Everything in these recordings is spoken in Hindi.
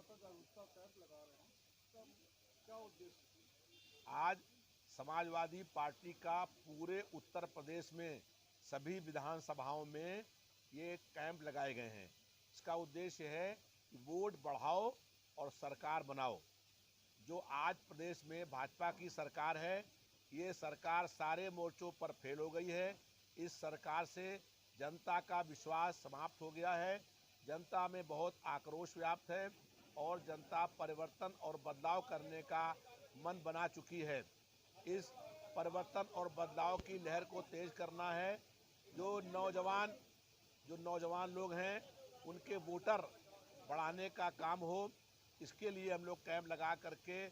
मतदाता जागरूकता कैंप लगा रहे हैं, इसका क्या उद्देश्य? आज समाजवादी पार्टी का पूरे उत्तर प्रदेश में सभी विधानसभाओं में ये कैंप लगाए गए हैं। इसका उद्देश्य है कि वोट बढ़ाओ और सरकार बनाओ। जो आज प्रदेश में भाजपा की सरकार है, ये सरकार सारे मोर्चों पर फेल हो गई है। इस सरकार से जनता का विश्वास समाप्त हो गया है। जनता में बहुत आक्रोश व्याप्त है और जनता परिवर्तन और बदलाव करने का मन बना चुकी है। इस परिवर्तन और बदलाव की लहर को तेज करना है। जो नौजवान लोग हैं, उनके वोटर बढ़ाने का काम हो, इसके लिए हम लोग कैंप लगा करके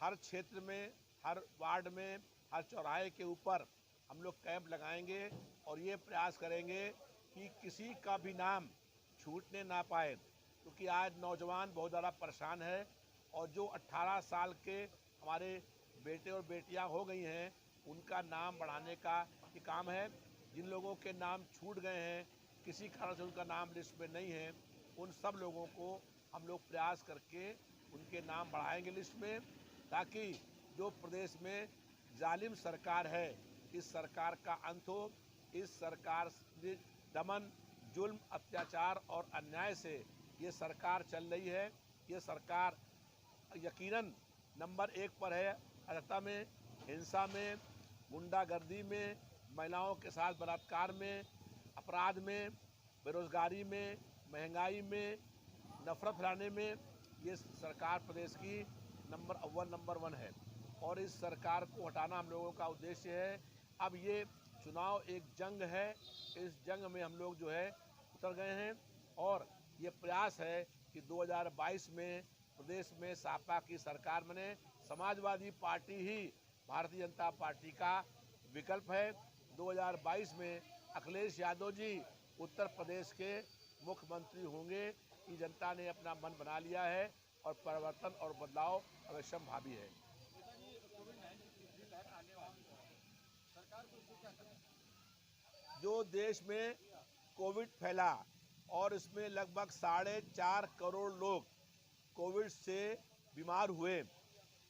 हर क्षेत्र में, हर वार्ड में, हर चौराहे के ऊपर हम लोग कैंप लगाएंगे और ये प्रयास करेंगे कि किसी का भी नाम छूटने ना पाए, क्योंकि आज नौजवान बहुत ज़्यादा परेशान है। और जो 18 साल के हमारे बेटे और बेटियां हो गई हैं, उनका नाम बढ़ाने का ये काम है। जिन लोगों के नाम छूट गए हैं, किसी कारण से उनका नाम लिस्ट में नहीं है, उन सब लोगों को हम लोग प्रयास करके उनके नाम बढ़ाएंगे लिस्ट में, ताकि जो प्रदेश में जालिम सरकार है, इस सरकार का अंत हो। इस सरकार ने दमन, जुल्म, अत्याचार और अन्याय से ये सरकार चल रही है। ये सरकार यकीनन नंबर 1 पर है अराजकता में, हिंसा में, गुंडागर्दी में, महिलाओं के साथ बलात्कार में, अपराध में, बेरोजगारी में, महंगाई में, नफरत फैलाने में। ये सरकार प्रदेश की नंबर 1 है और इस सरकार को हटाना हम लोगों का उद्देश्य है। अब ये चुनाव एक जंग है, इस जंग में हम लोग जो है उतर गए हैं और ये प्रयास है कि 2022 में प्रदेश में सपा की सरकार बने। समाजवादी पार्टी ही भारतीय जनता पार्टी का विकल्प है। 2022 में अखिलेश यादव जी उत्तर प्रदेश के मुख्यमंत्री होंगे। ये जनता ने अपना मन बना लिया है और परिवर्तन और बदलाव अवश्यंभावी है। जो देश में कोविड फैला और इसमें लगभग 4.5 करोड़ लोग कोविड से बीमार हुए,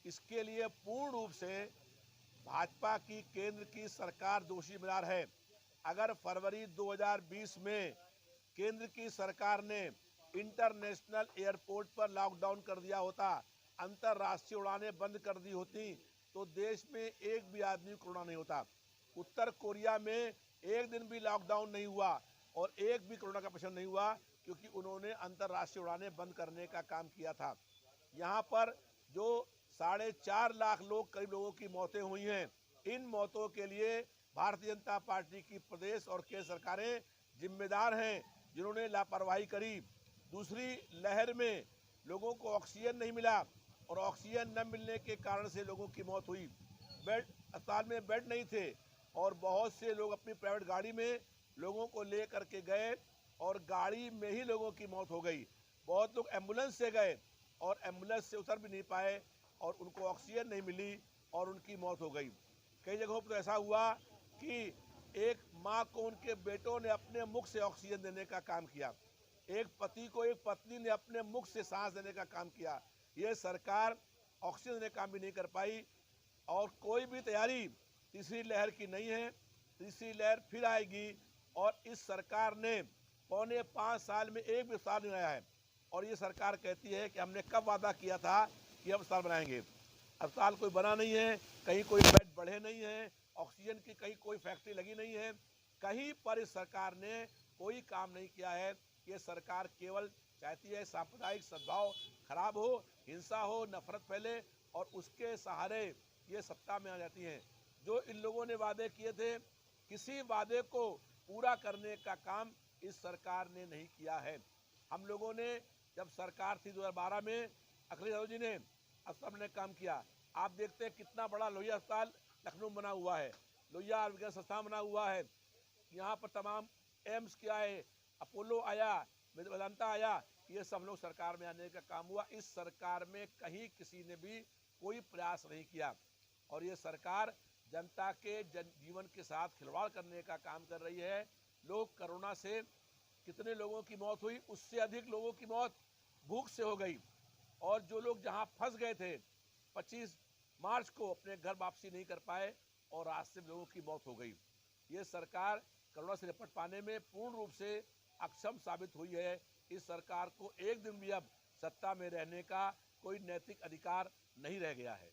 इसके लिए पूर्ण रूप से भाजपा की केंद्र की सरकार दोषी करार है। अगर फरवरी 2020 में केंद्र की सरकार ने इंटरनेशनल एयरपोर्ट पर लॉकडाउन कर दिया होता, अंतर्राष्ट्रीय उड़ानें बंद कर दी होती, तो देश में एक भी आदमी कोरोना नहीं होता। उत्तर कोरिया में एक दिन भी लॉकडाउन नहीं हुआ और एक भी कोरोना का पेशेंट नहीं हुआ, क्योंकि उन्होंने अंतर्राष्ट्रीय उड़ानें बंद करने का काम किया था। यहाँ पर जो 4.5 लाख लोग, करीब लोगों की मौतें हुई हैं, इन मौतों के लिए भारतीय जनता पार्टी की प्रदेश और केंद्र सरकारें जिम्मेदार हैं, जिन्होंने लापरवाही करी। दूसरी लहर में लोगों को ऑक्सीजन नहीं मिला और ऑक्सीजन न मिलने के कारण से लोगों की मौत हुई। अस्पताल में बेड नहीं थे और बहुत से लोग अपनी प्राइवेट गाड़ी में लोगों को ले करके गए और गाड़ी में ही लोगों की मौत हो गई। बहुत लोग एम्बुलेंस से गए और एम्बुलेंस से उतर भी नहीं पाए और उनको ऑक्सीजन नहीं मिली और उनकी मौत हो गई। कई जगहों पर तो ऐसा हुआ कि एक माँ को उनके बेटों ने अपने मुख से ऑक्सीजन देने का काम किया, एक पति को एक पत्नी ने अपने मुख से सांस देने का काम किया। ये सरकार ऑक्सीजन देने का काम भी नहीं कर पाई और कोई भी तैयारी तीसरी लहर की नहीं है। तीसरी लहर फिर आएगी और इस सरकार ने 4.25 साल में एक भी अस्पताल नहीं बनाया है और ये सरकार कहती है कि हमने कब वादा किया था कि हम अस्पताल बनाएंगे। अस्पताल कोई बना नहीं है, कहीं कोई बेड बढ़े नहीं है, ऑक्सीजन की कहीं कोई फैक्ट्री लगी नहीं है, कहीं पर इस सरकार ने कोई काम नहीं किया है। ये सरकार केवल चाहती है सांप्रदायिक सद्भाव खराब हो, हिंसा हो, नफरत फैले और उसके सहारे ये सत्ता में आ जाती हैं। जो इन लोगों ने वादे किए थे, किसी वादे को पूरा करने का काम इस सरकार ने नहीं किया है। हम लोगों ने जब सरकार थी 2012 में, अखिलेश यादव जी ने अस्पताल में काम किया। आप देखते हैं कितना बड़ा लोहिया अस्पताल लखनऊ बना हुआ है, लोहिया आयुर्विज्ञान संस्थान बना हुआ है। यहाँ पर तमाम एम्स क्या है, अपोलो आया, वेदांता आया, ये सब लोग सरकार में आने का काम हुआ। इस सरकार में कहीं किसी ने भी कोई प्रयास नहीं किया और ये सरकार जनता के जीवन के साथ खिलवाड़ करने का काम कर रही है। लोग कोरोना से कितने लोगों की मौत हुई, उससे अधिक लोगों की मौत भूख से हो गई। और जो लोग जहां फंस गए थे 25 मार्च को अपने घर वापसी नहीं कर पाए और रास्ते में लोगों की मौत हो गई। ये सरकार कोरोना से निपट पाने में पूर्ण रूप से अक्षम साबित हुई है। इस सरकार को एक दिन भी अब सत्ता में रहने का कोई नैतिक अधिकार नहीं रह गया है।